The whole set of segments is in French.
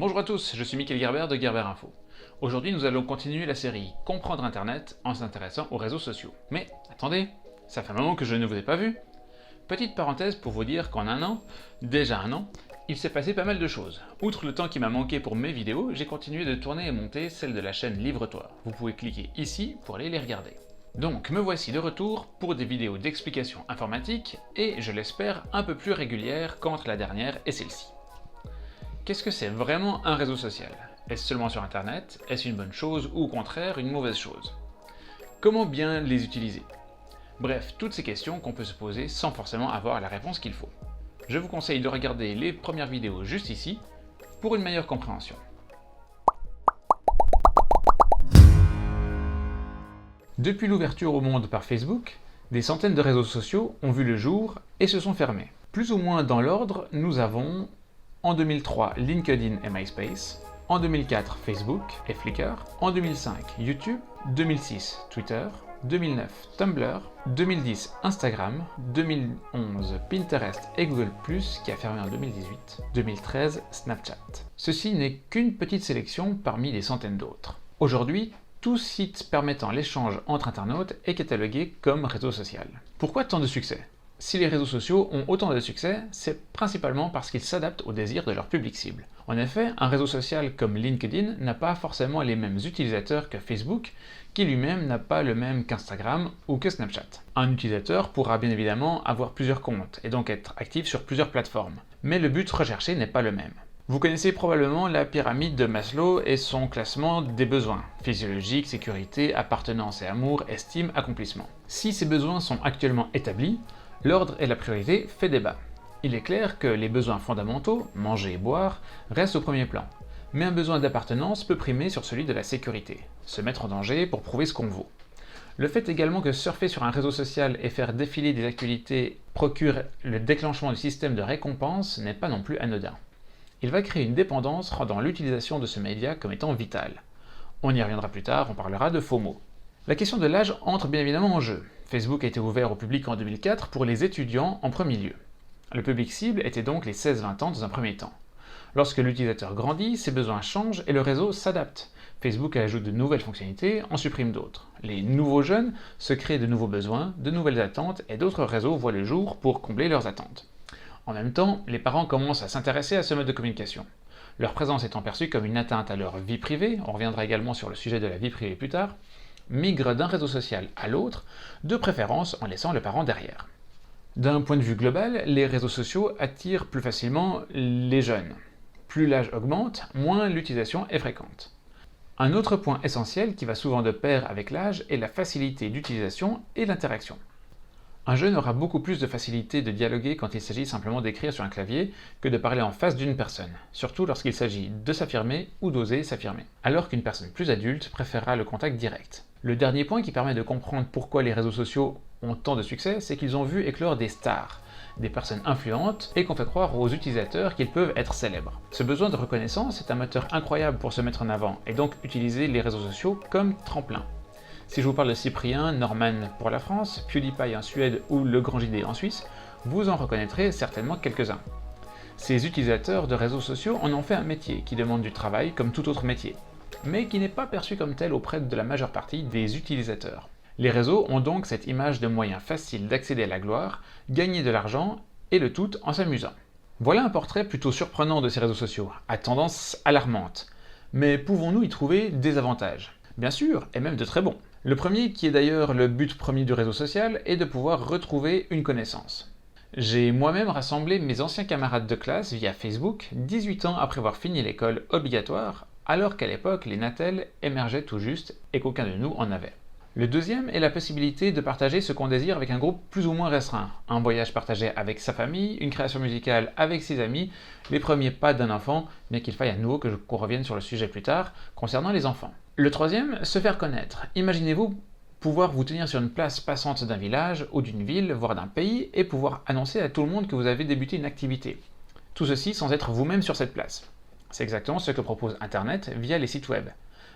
Bonjour à tous, je suis Mickaël Gerber de Gerber Info. Aujourd'hui, nous allons continuer la série Comprendre Internet en s'intéressant aux réseaux sociaux. Mais attendez, ça fait un moment que je ne vous ai pas vu. Petite parenthèse pour vous dire qu'en déjà un an, il s'est passé pas mal de choses. Outre le temps qui m'a manqué pour mes vidéos, j'ai continué de tourner et monter celle de la chaîne Livre-toi. Vous pouvez cliquer ici pour aller les regarder. Donc me voici de retour pour des vidéos d'explication informatique et, je l'espère, un peu plus régulières qu'entre la dernière et celle-ci. Qu'est-ce que c'est vraiment un réseau social? Est-ce seulement sur Internet? Est-ce une bonne chose ou au contraire une mauvaise chose? Comment bien les utiliser? Bref, toutes ces questions qu'on peut se poser sans forcément avoir la réponse qu'il faut. Je vous conseille de regarder les premières vidéos juste ici pour une meilleure compréhension. Depuis l'ouverture au monde par Facebook, des centaines de réseaux sociaux ont vu le jour et se sont fermés. Plus ou moins dans l'ordre, nous avons en 2003 LinkedIn et MySpace, en 2004 Facebook et Flickr, en 2005 YouTube, 2006 Twitter, 2009 Tumblr, 2010 Instagram, 2011 Pinterest et Google+, qui a fermé en 2018, 2013 Snapchat. Ceci n'est qu'une petite sélection parmi des centaines d'autres. Aujourd'hui, tout site permettant l'échange entre internautes est catalogué comme réseau social. Pourquoi tant de succès? Si les réseaux sociaux ont autant de succès, c'est principalement parce qu'ils s'adaptent aux désirs de leur public cible. En effet, un réseau social comme LinkedIn n'a pas forcément les mêmes utilisateurs que Facebook, qui lui-même n'a pas le même qu'Instagram ou que Snapchat. Un utilisateur pourra bien évidemment avoir plusieurs comptes et donc être actif sur plusieurs plateformes. Mais le but recherché n'est pas le même. Vous connaissez probablement la pyramide de Maslow et son classement des besoins: physiologique, sécurité, appartenance et amour, estime, accomplissement. Si ces besoins sont actuellement établis, l'ordre et la priorité fait débat. Il est clair que les besoins fondamentaux, manger et boire, restent au premier plan. Mais un besoin d'appartenance peut primer sur celui de la sécurité, se mettre en danger pour prouver ce qu'on vaut. Le fait également que surfer sur un réseau social et faire défiler des actualités procure le déclenchement du système de récompense n'est pas non plus anodin. Il va créer une dépendance rendant l'utilisation de ce média comme étant vitale. On y reviendra plus tard, on parlera de FOMO. La question de l'âge entre bien évidemment en jeu. Facebook a été ouvert au public en 2004 pour les étudiants en premier lieu. Le public cible était donc les 16-20 ans dans un premier temps. Lorsque l'utilisateur grandit, ses besoins changent et le réseau s'adapte. Facebook ajoute de nouvelles fonctionnalités, en supprime d'autres. Les nouveaux jeunes se créent de nouveaux besoins, de nouvelles attentes et d'autres réseaux voient le jour pour combler leurs attentes. En même temps, les parents commencent à s'intéresser à ce mode de communication. Leur présence étant perçue comme une atteinte à leur vie privée, on reviendra également sur le sujet de la vie privée plus tard, migrent d'un réseau social à l'autre, de préférence en laissant le parent derrière. D'un point de vue global, les réseaux sociaux attirent plus facilement les jeunes. Plus l'âge augmente, moins l'utilisation est fréquente. Un autre point essentiel qui va souvent de pair avec l'âge est la facilité d'utilisation et l'interaction. Un jeune aura beaucoup plus de facilité de dialoguer quand il s'agit simplement d'écrire sur un clavier que de parler en face d'une personne, surtout lorsqu'il s'agit de s'affirmer ou d'oser s'affirmer, alors qu'une personne plus adulte préférera le contact direct. Le dernier point qui permet de comprendre pourquoi les réseaux sociaux ont tant de succès, c'est qu'ils ont vu éclore des stars, des personnes influentes, et qu'on fait croire aux utilisateurs qu'ils peuvent être célèbres. Ce besoin de reconnaissance est un moteur incroyable pour se mettre en avant, et donc utiliser les réseaux sociaux comme tremplin. Si je vous parle de Cyprien, Norman pour la France, PewDiePie en Suède ou Le Grand JD en Suisse, vous en reconnaîtrez certainement quelques-uns. Ces utilisateurs de réseaux sociaux en ont fait un métier qui demande du travail comme tout autre métier, mais qui n'est pas perçu comme tel auprès de la majeure partie des utilisateurs. Les réseaux ont donc cette image de moyen facile d'accéder à la gloire, gagner de l'argent, et le tout en s'amusant. Voilà un portrait plutôt surprenant de ces réseaux sociaux, à tendance alarmante. Mais pouvons-nous y trouver des avantages? Bien sûr, et même de très bons. Le premier, qui est d'ailleurs le but premier du réseau social, est de pouvoir retrouver une connaissance. J'ai moi-même rassemblé mes anciens camarades de classe via Facebook, 18 ans après avoir fini l'école obligatoire, alors qu'à l'époque les Natel émergeaient tout juste et qu'aucun de nous en avait. Le deuxième est la possibilité de partager ce qu'on désire avec un groupe plus ou moins restreint. Un voyage partagé avec sa famille, une création musicale avec ses amis, les premiers pas d'un enfant, bien qu'il faille à nouveau qu'on revienne sur le sujet plus tard, concernant les enfants. Le troisième, se faire connaître. Imaginez-vous pouvoir vous tenir sur une place passante d'un village ou d'une ville, voire d'un pays, et pouvoir annoncer à tout le monde que vous avez débuté une activité. Tout ceci sans être vous-même sur cette place. C'est exactement ce que propose Internet via les sites web.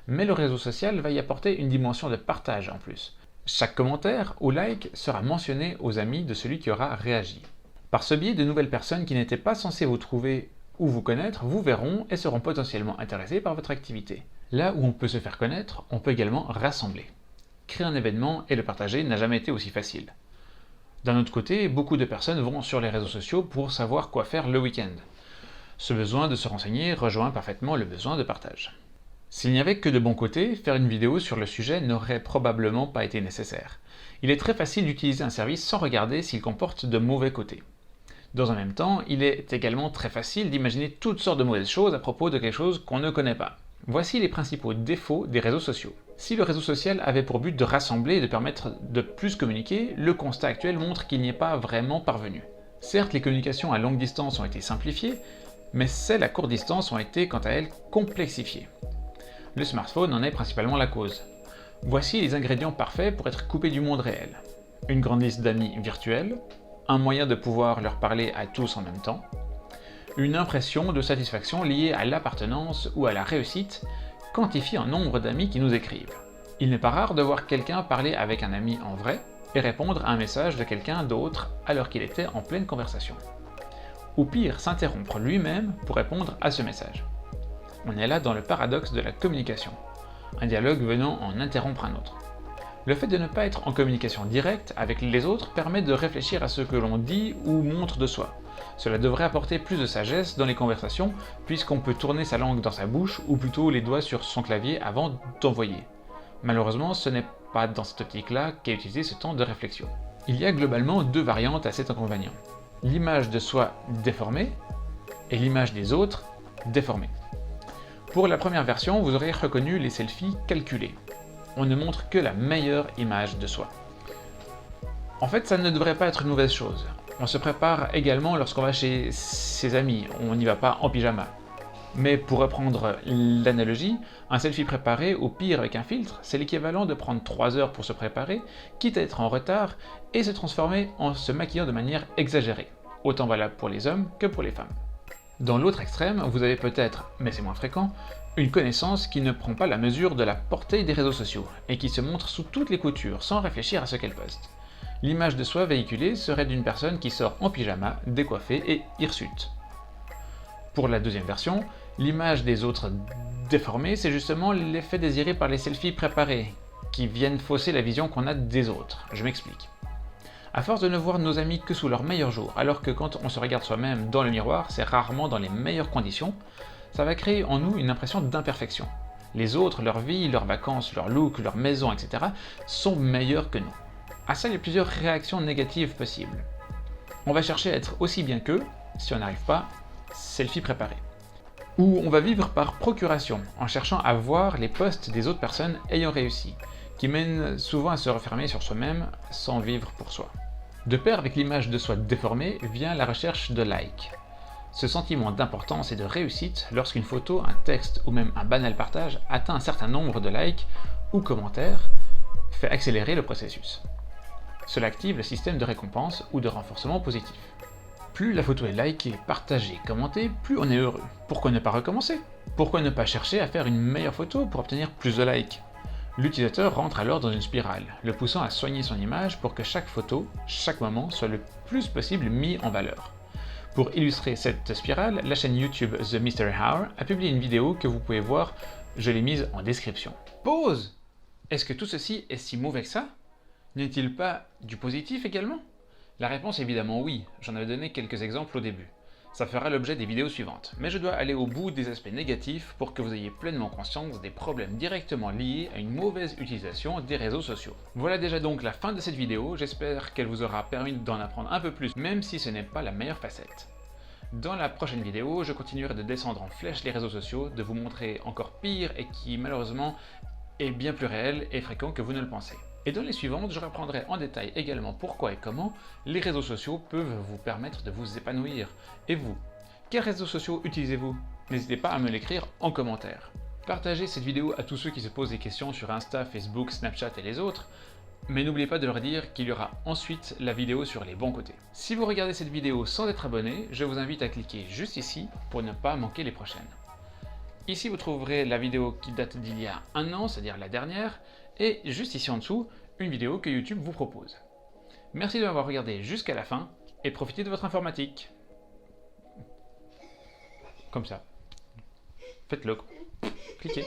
Mais le réseau social va y apporter une dimension de partage en plus. Chaque commentaire ou like sera mentionné aux amis de celui qui aura réagi. Par ce biais, de nouvelles personnes qui n'étaient pas censées vous trouver ou vous connaître vous verront et seront potentiellement intéressés par votre activité. Là où on peut se faire connaître, on peut également rassembler. Créer un événement et le partager n'a jamais été aussi facile. D'un autre côté, beaucoup de personnes vont sur les réseaux sociaux pour savoir quoi faire le week-end. Ce besoin de se renseigner rejoint parfaitement le besoin de partage. S'il n'y avait que de bons côtés, faire une vidéo sur le sujet n'aurait probablement pas été nécessaire. Il est très facile d'utiliser un service sans regarder s'il comporte de mauvais côtés. Dans un même temps, il est également très facile d'imaginer toutes sortes de mauvaises choses à propos de quelque chose qu'on ne connaît pas. Voici les principaux défauts des réseaux sociaux. Si le réseau social avait pour but de rassembler et de permettre de plus communiquer, le constat actuel montre qu'il n'y est pas vraiment parvenu. Certes, les communications à longue distance ont été simplifiées, mais celles à courte distance ont été, quant à elles, complexifiées. Le smartphone en est principalement la cause. Voici les ingrédients parfaits pour être coupé du monde réel. Une grande liste d'amis virtuels, un moyen de pouvoir leur parler à tous en même temps, une impression de satisfaction liée à l'appartenance ou à la réussite, quantifiée en nombre d'amis qui nous écrivent. Il n'est pas rare de voir quelqu'un parler avec un ami en vrai et répondre à un message de quelqu'un d'autre alors qu'il était en pleine conversation. Ou pire, s'interrompre lui-même pour répondre à ce message. On est là dans le paradoxe de la communication, un dialogue venant en interrompre un autre. Le fait de ne pas être en communication directe avec les autres permet de réfléchir à ce que l'on dit ou montre de soi. Cela devrait apporter plus de sagesse dans les conversations, puisqu'on peut tourner sa langue dans sa bouche ou plutôt les doigts sur son clavier avant d'envoyer. Malheureusement, ce n'est pas dans cette optique-là qu'est utilisé ce temps de réflexion. Il y a globalement deux variantes à cet inconvénient. L'image de soi déformée et l'image des autres déformée. Pour la première version, vous aurez reconnu les selfies calculés. On ne montre que la meilleure image de soi. En fait, ça ne devrait pas être une mauvaise chose. On se prépare également lorsqu'on va chez ses amis, on n'y va pas en pyjama. Mais pour reprendre l'analogie, un selfie préparé, au pire avec un filtre, c'est l'équivalent de prendre 3 heures pour se préparer, quitte à être en retard, et se transformer en se maquillant de manière exagérée. Autant valable pour les hommes que pour les femmes. Dans l'autre extrême, vous avez peut-être, mais c'est moins fréquent, une connaissance qui ne prend pas la mesure de la portée des réseaux sociaux, et qui se montre sous toutes les coutures, sans réfléchir à ce qu'elle poste. L'image de soi véhiculée serait d'une personne qui sort en pyjama, décoiffée et hirsute. Pour la deuxième version, l'image des autres déformée, c'est justement l'effet désiré par les selfies préparés, qui viennent fausser la vision qu'on a des autres. Je m'explique. À force de ne voir nos amis que sous leurs meilleurs jours, alors que quand on se regarde soi-même dans le miroir, c'est rarement dans les meilleures conditions, ça va créer en nous une impression d'imperfection. Les autres, leur vie, leurs vacances, leur look, leur maison, etc. sont meilleurs que nous. À ça, il y a plusieurs réactions négatives possibles. On va chercher à être aussi bien qu'eux, si on n'arrive pas, selfie préparé. Ou on va vivre par procuration, en cherchant à voir les posts des autres personnes ayant réussi, qui mènent souvent à se refermer sur soi-même sans vivre pour soi. De pair avec l'image de soi déformée vient la recherche de likes. Ce sentiment d'importance et de réussite lorsqu'une photo, un texte ou même un banal partage atteint un certain nombre de likes ou commentaires fait accélérer le processus. Cela active le système de récompense ou de renforcement positif. Plus la photo est likée, partagée, commentée, plus on est heureux. Pourquoi ne pas recommencer? Pourquoi ne pas chercher à faire une meilleure photo pour obtenir plus de likes? L'utilisateur rentre alors dans une spirale, le poussant à soigner son image pour que chaque photo, chaque moment soit le plus possible mis en valeur. Pour illustrer cette spirale, la chaîne YouTube The Mystery Hour a publié une vidéo que vous pouvez voir, je l'ai mise en description. Pause! Est-ce que tout ceci est si mauvais que ça? N'y a-t-il pas du positif également? La réponse est évidemment oui, j'en avais donné quelques exemples au début. Ça fera l'objet des vidéos suivantes, mais je dois aller au bout des aspects négatifs pour que vous ayez pleinement conscience des problèmes directement liés à une mauvaise utilisation des réseaux sociaux. Voilà déjà donc la fin de cette vidéo, j'espère qu'elle vous aura permis d'en apprendre un peu plus, même si ce n'est pas la meilleure facette. Dans la prochaine vidéo, je continuerai de descendre en flèche les réseaux sociaux, de vous montrer encore pire et qui malheureusement est bien plus réel et fréquent que vous ne le pensez. Et dans les suivantes, je reprendrai en détail également pourquoi et comment les réseaux sociaux peuvent vous permettre de vous épanouir. Et vous, quels réseaux sociaux utilisez-vous? N'hésitez pas à me l'écrire en commentaire. Partagez cette vidéo à tous ceux qui se posent des questions sur Insta, Facebook, Snapchat et les autres, mais n'oubliez pas de leur dire qu'il y aura ensuite la vidéo sur les bons côtés. Si vous regardez cette vidéo sans être abonné, je vous invite à cliquer juste ici pour ne pas manquer les prochaines. Ici, vous trouverez la vidéo qui date d'il y a un an, c'est-à-dire la dernière, et juste ici en dessous, une vidéo que YouTube vous propose. Merci de m'avoir regardé jusqu'à la fin, et profitez de votre informatique. Comme ça. Faites-le. Cliquez.